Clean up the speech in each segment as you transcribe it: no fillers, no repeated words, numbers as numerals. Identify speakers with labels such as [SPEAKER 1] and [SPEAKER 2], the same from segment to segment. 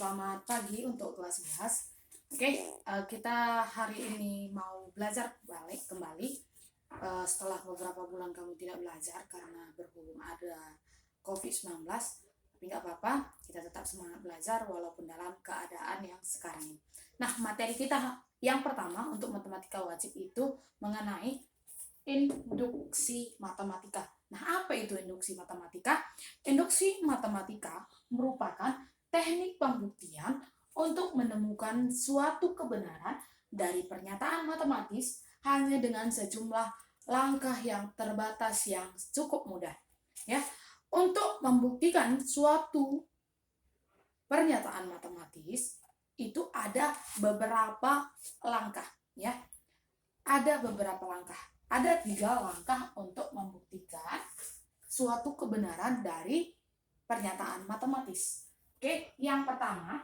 [SPEAKER 1] Selamat pagi untuk kelas 11. Kita hari ini mau belajar kembali setelah beberapa bulan kamu tidak belajar karena berhubung ada COVID-19. Tapi nggak apa-apa, kita tetap semangat belajar walaupun dalam keadaan yang sekarang ini. Nah, materi kita yang pertama untuk matematika wajib itu mengenai induksi matematika. Nah, apa itu induksi matematika? Induksi matematika merupakan teknik pembuktian untuk menemukan suatu kebenaran dari pernyataan matematis hanya dengan sejumlah langkah yang terbatas yang cukup mudah. Ya, untuk membuktikan suatu pernyataan matematis itu ada beberapa langkah, ya. Ada beberapa langkah. Ada 3 langkah untuk membuktikan suatu kebenaran dari pernyataan matematis. Yang pertama,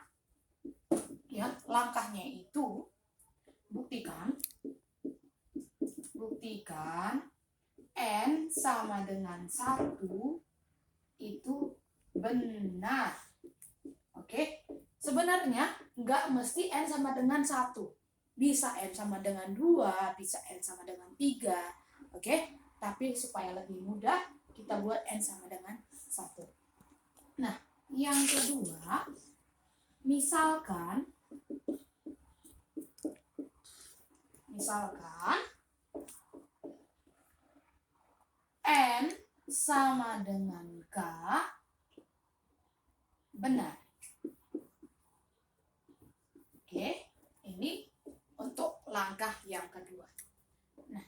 [SPEAKER 1] ya, langkahnya itu buktikan N sama dengan 1 itu benar. Sebenarnya nggak mesti N sama dengan 1. Bisa N sama dengan 2, bisa N sama dengan 3. Tapi supaya lebih mudah, kita buat N sama dengan 1. Nah, yang kedua, misalkan N sama dengan K benar. Ini untuk langkah yang kedua. Nah,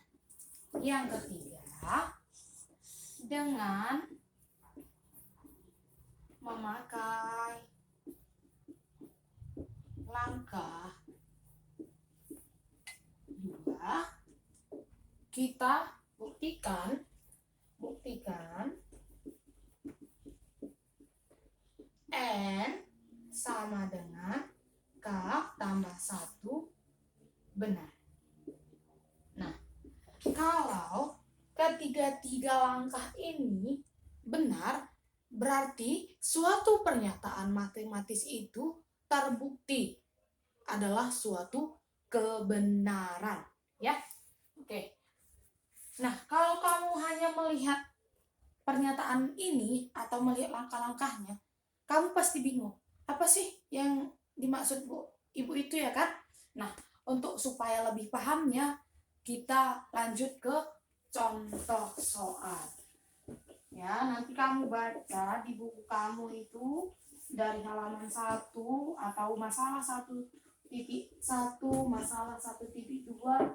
[SPEAKER 1] yang ketiga, dengan memakai langkah 2, kita buktikan N sama dengan K tambah 1 benar. Nah, kalau ketiga-tiga langkah ini benar, berarti suatu pernyataan matematis itu terbukti adalah suatu kebenaran, ya. Nah, kalau kamu hanya melihat pernyataan ini atau melihat langkah-langkahnya, kamu pasti bingung. Apa sih yang dimaksud Ibu itu, ya kan? Nah, untuk supaya lebih pahamnya, kita lanjut ke contoh soal. Ya, nanti kamu baca di buku kamu itu dari halaman 1 atau masalah 1.1, masalah 1.2,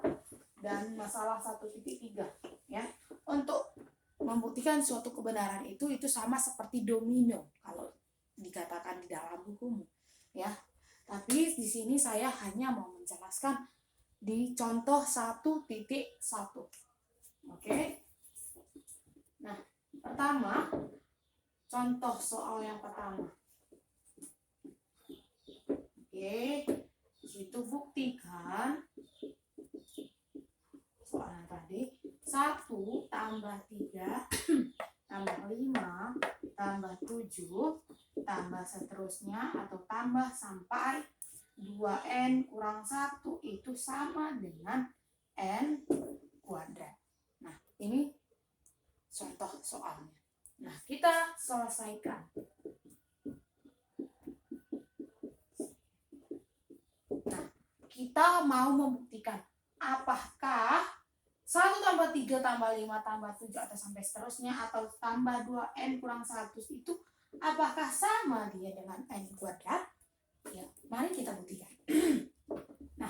[SPEAKER 1] dan masalah 1.3, ya. Untuk membuktikan suatu kebenaran itu sama seperti domino kalau dikatakan di dalam bukumu, ya. Tapi di sini saya hanya mau menjelaskan di contoh 1.1. Nah, pertama, contoh soal yang pertama. Itu buktikan soal yang tadi 1 tambah 3 tambah 5 tambah 7 tambah seterusnya atau tambah sampai 2N kurang 1 itu sama dengan N kuadrat. Nah, ini contoh soalnya. Nah, kita selesaikan. Nah, kita mau membuktikan apakah 1 tambah 3 tambah 5 tambah 7 atau sampai seterusnya atau tambah 2N kurang 1 itu apakah sama dia dengan N kuadrat? Ya, mari kita buktikan. Nah,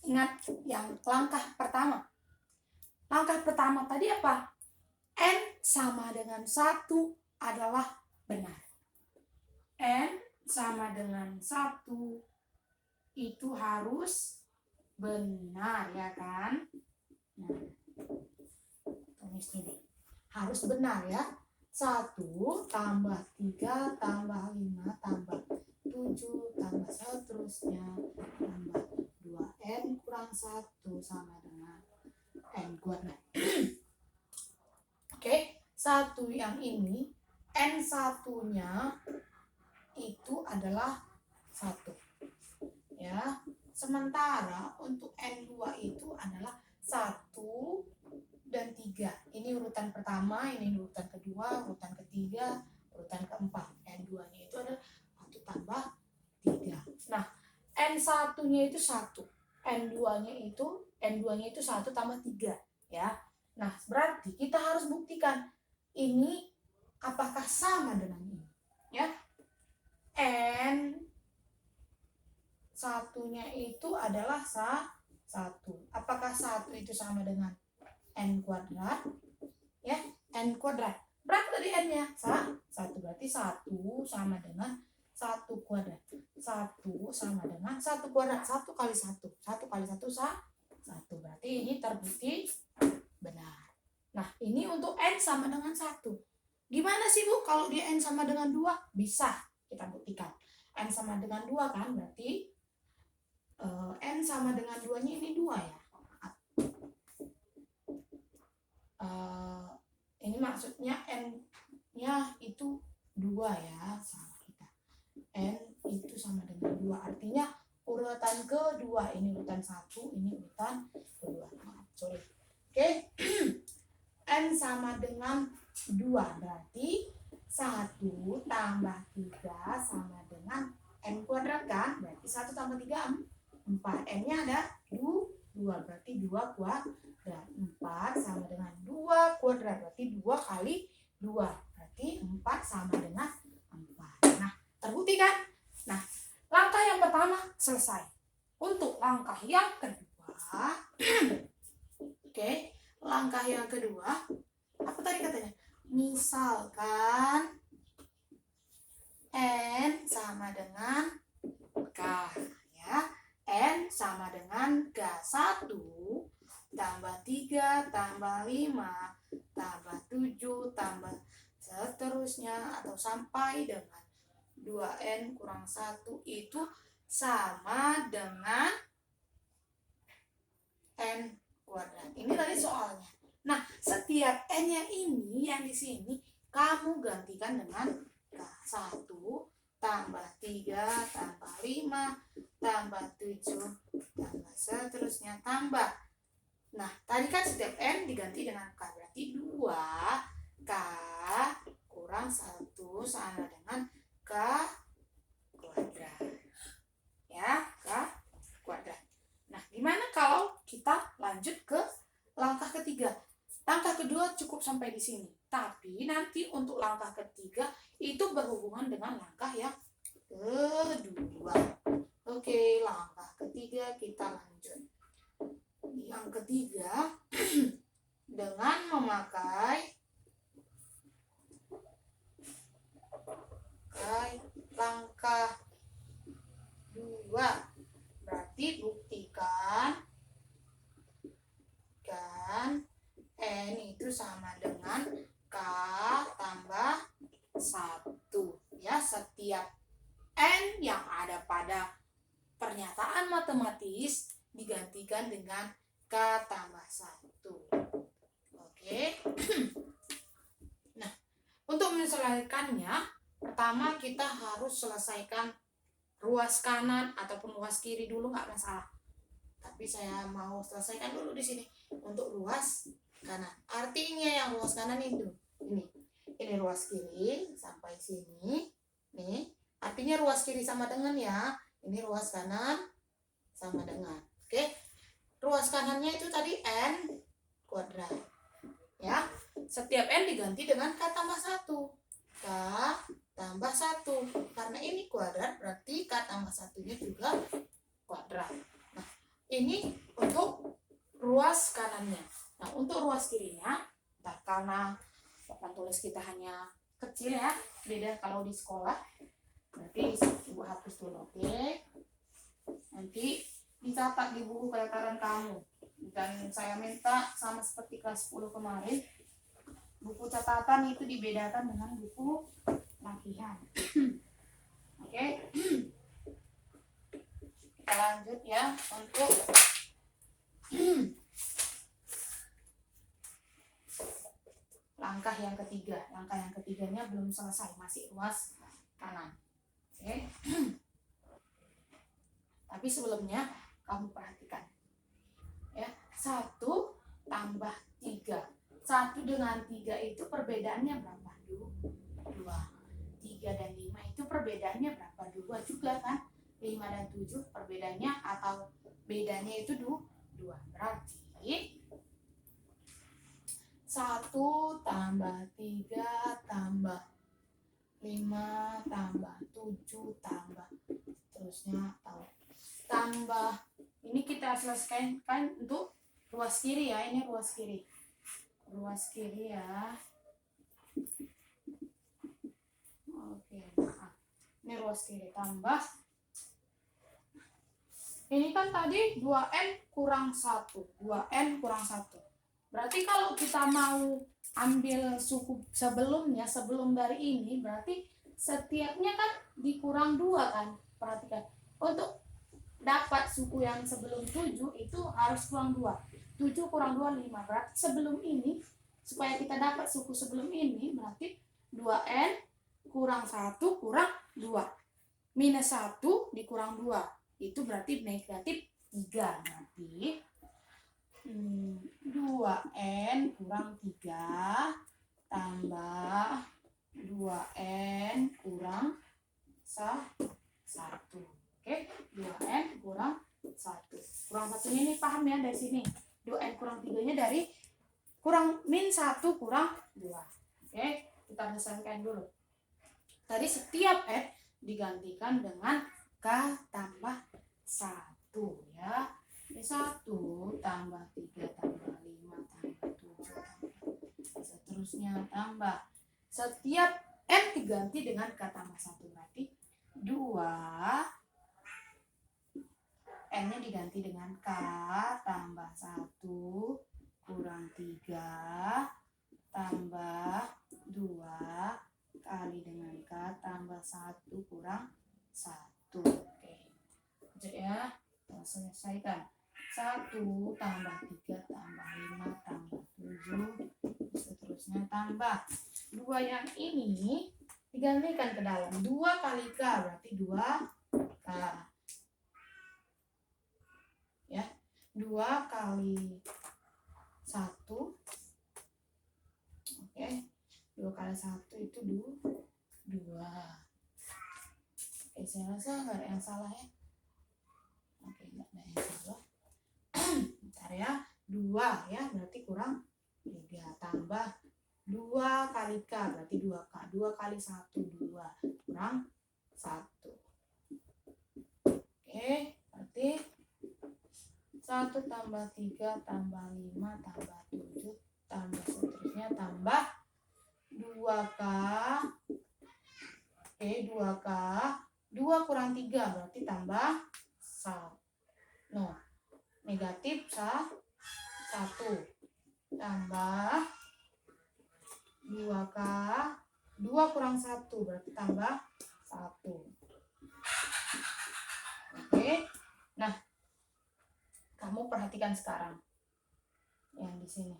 [SPEAKER 1] ingat yang langkah pertama. Langkah pertama tadi apa? N sama dengan 1 adalah benar. N sama dengan 1 itu harus benar, ya kan? Nah, tulis ini. Harus benar, ya. 1 tambah 3 tambah 5 tambah 7 tambah seterusnya tambah 2N kurang 1 sama dengan N kuadrat. 1 yang ini N1-nya itu adalah 1. Ya. Sementara untuk N2 itu adalah 1 dan 3. Ini urutan pertama, ini urutan kedua, urutan ketiga, urutan keempat. N2-nya itu adalah 1 tambah 3. Nah, N1-nya itu 1. N2-nya itu 1 tambah 3, ya. Nah, berarti kita harus buktikan ini apakah sama dengan ini, ya. N satunya itu adalah 1. Apakah 1 itu sama dengan N kuadrat? Ya, N kuadrat. Berapa tadi N-nya? 1. Berarti 1 sama dengan 1 kuadrat. 1 sama dengan 1 kuadrat. 1 kali 1. 1 kali 1, 1. Berarti ini terbukti benar. Nah, ini untuk N sama dengan 1. Gimana sih, Bu, kalau dia N sama dengan 2? Bisa kita buktikan. N sama dengan 2 kan, berarti N sama dengan 2-nya ini 2, ya. Ini maksudnya N-nya itu 2, ya. Sama kita. N itu sama dengan 2. Artinya urutan kedua. Ini urutan 1, ini urutan kedua. Sorry. Oke. N sama dengan 2. Berarti 1 tambah 3 sama dengan N kuadrat kan? Berarti 1 tambah 3, 4. N-nya ada 2. Berarti 2 kuadrat. 4 sama dengan 2 kuadrat. Berarti 2 kali 2. Berarti 4 sama dengan 4. Nah, terbukti kan? Nah, langkah yang pertama selesai. Untuk langkah yang kedua, oke, langkah yang kedua, apa tadi katanya? Misalkan N sama dengan K, ya. N sama dengan K. 1 tambah 3 tambah 5 tambah 7 tambah seterusnya atau sampai dengan 2N kurang 1 itu sama dengan N kuadrat. Ini tadi soalnya. Nah, setiap N-nya ini yang di sini kamu gantikan dengan K. 1 tambah 3 tambah 5 tambah 7 tambah seterusnya tambah. Nah, tadi kan setiap N diganti dengan K. Berarti 2K kurang 1 sama dengan K kuadrat. Ya, K kuadrat. Nah, gimana kalau kita lanjut ke langkah ketiga? Langkah kedua cukup sampai di sini. Tapi nanti untuk langkah ketiga itu berhubungan dengan langkah yang kedua. Oke, langkah ketiga kita lanjut. Yang ketiga dengan memakai langkah 2. Berarti buktikan kan N itu sama dengan K tambah 1. Ya, setiap N yang ada pada pernyataan matematis digantikan dengan K tambah 1. Oke. Nah, untuk menyelesaikannya, pertama kita harus selesaikan ruas kanan ataupun ruas kiri dulu, nggak masalah. Tapi saya mau selesaikan dulu di sini untuk ruas kanan. Artinya yang ruas kanan itu ini ruas kiri sampai sini. Nih, artinya ruas kiri sama dengan, ya. Ini ruas kanan sama dengan. Oke. Ruas kanannya itu tadi N kuadrat. Ya. Setiap N diganti dengan K tambah 1. K tambah 1. Karena ini kuadrat berarti K tambah 1-nya juga kuadrat. Nah, ini untuk ruas kanannya. Nah, untuk ruas kirinya, karena papan tulis kita hanya kecil, ya, beda kalau di sekolah. Berarti Ibu hapus dulu, oke? Nanti dicatat di buku pendaftaran kamu. Dan saya minta sama seperti kelas 10 kemarin, buku catatan itu dibedakan dengan buku latihan. Oke? Kita lanjut, ya, untuk langkah yang ketiga. Langkah yang ketiganya belum selesai, masih ruas kanan. Oke. Tapi sebelumnya kamu perhatikan ya, 1 tambah 3. 1 dengan 3 itu perbedaannya berapa? 2. 3 dan 5 itu perbedaannya berapa? 2 juga kan? 5 dan 7 perbedaannya atau bedanya itu 2. Berarti 1 tambah 3 tambah 5 tambah 7 tambah terusnya tambah. Ini kita selesaikan kan untuk ruas kiri ya. Ini ruas kiri. Ruas kiri ya. Oke, maaf. Ini ruas kiri tambah. Ini kan tadi 2N kurang 1. 2N kurang 1. Berarti kalau kita mau ambil suku sebelumnya, sebelum dari ini, berarti setiapnya kan dikurang 2 kan. Perhatikan. Untuk dapat suku yang sebelum 7 itu harus kurang 2. 7 kurang 2, 5. Berarti sebelum ini, supaya kita dapat suku sebelum ini, berarti 2N kurang 1 kurang 2. Minus 1 dikurang 2. Itu berarti negatif 3. Berarti 2N kurang 3 tambah 2N kurang 1. Oke, 2N kurang 1. Kurang 1-nya ini paham ya dari sini. 2N kurang 3-nya dari kurang min 1 kurang 2. Oke, kita selesaikan dulu. Tadi setiap N digantikan dengan K tambah 1 ya. Ini 1 tambah 3 tambah 5 tambah 7 tambah seterusnya tambah. Setiap N diganti dengan K tambah 1 berarti 2. N-nya diganti dengan K tambah 1 kurang 3 tambah 2 kali dengan K tambah 1 kurang 1. Oke. Jadi ya, kita selesaikan. 1 tambah 3 tambah 5 tambah 7 seterusnya tambah 2 yang ini digantikan ke dalam. 2 kali K berarti 2K. Ya, 2 kali 1. Oke. 2 kali 1 itu 2. Oke, saya rasa nggak ada yang salah ya. Oke, nggak ada yang salah. Bentar ya. 2 ya, berarti kurang 3 tambah 2 kali K berarti 2K. 2 kali 1 2 kurang 1. Oke, berarti 1 tambah 3 tambah 5 tambah 7 tambah seterusnya tambah 2K. Oke, 2K. 2 kurang 3 berarti tambah 1. No, negatif 1 tambah 2K. 2 kurang 1 berarti tambah 1. Oke. Nah, kamu perhatikan sekarang yang di sini.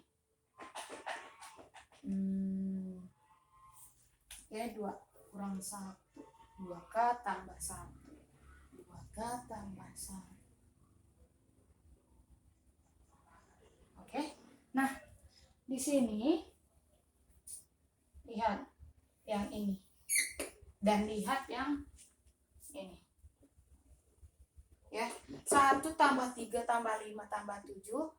[SPEAKER 1] Oke, 2 kurang 1. 2K tambah 1. 2K tambah 1. Oke. Nah, di sini lihat yang ini dan lihat yang ini. Ya, 1 tambah 3 tambah 5 tambah 7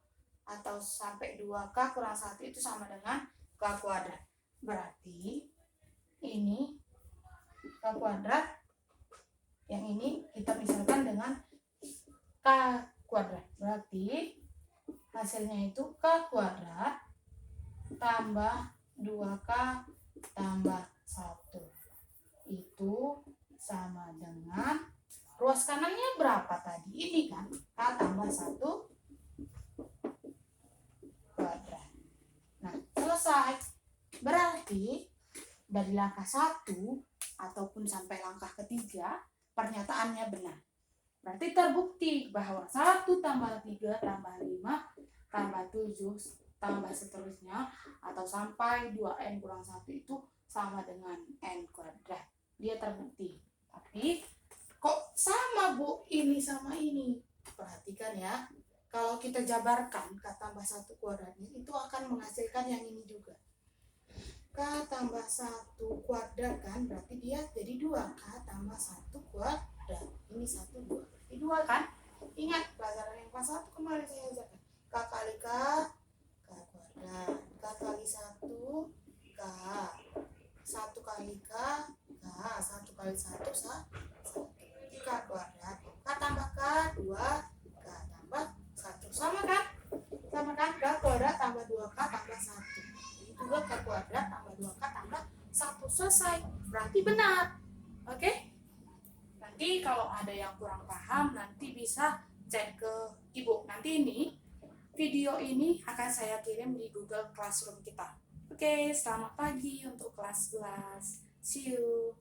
[SPEAKER 1] atau sampai 2K kurang 1 itu sama dengan K kuadrat. Berarti ini K kuadrat, yang ini kita misalkan dengan K kuadrat. Berarti hasilnya itu K kuadrat tambah 2K tambah 1. Itu sama dengan ruas kanannya berapa tadi? Ini kan K tambah 1 kuadrat. Nah, selesai. Berarti dari langkah 1 ataupun sampai langkah ketiga pernyataannya benar. Berarti terbukti bahwa 1 tambah 3 tambah 5 tambah 7 tambah seterusnya atau sampai 2N kurang 1 itu sama dengan N kuadrat. Dia terbukti. Tapi kok sama Bu? ini sama ini. Perhatikan ya. Kalau kita jabarkan K tambah 1 kuadratnya itu akan menghasilkan yang ini juga. K tambah 1 kuadrat kan berarti dia jadi 2. K tambah 1 kuadrat. Ini 1, 2. Berarti 2 kan? Ingat pelajaran yang kelas 1 kemarin saya ajarkan. K kali K, K kuadrat. K kali 1, K. 1 kali K, K. 1 kali 1, 1. K kuadrat. K tambah K, 2. K tambah 1. Sama kan? Sama kan? K kuadrat tambah 2K tambah 1. Jadi juga K kuadrat tambah 2K tambah 1. Selesai. Berarti benar. Oke? Nanti kalau ada yang kurang paham, nanti bisa cek ke ibu. Nanti ini, video ini akan saya kirim di Google Classroom kita. Oke, selamat pagi untuk kelas 11. See you.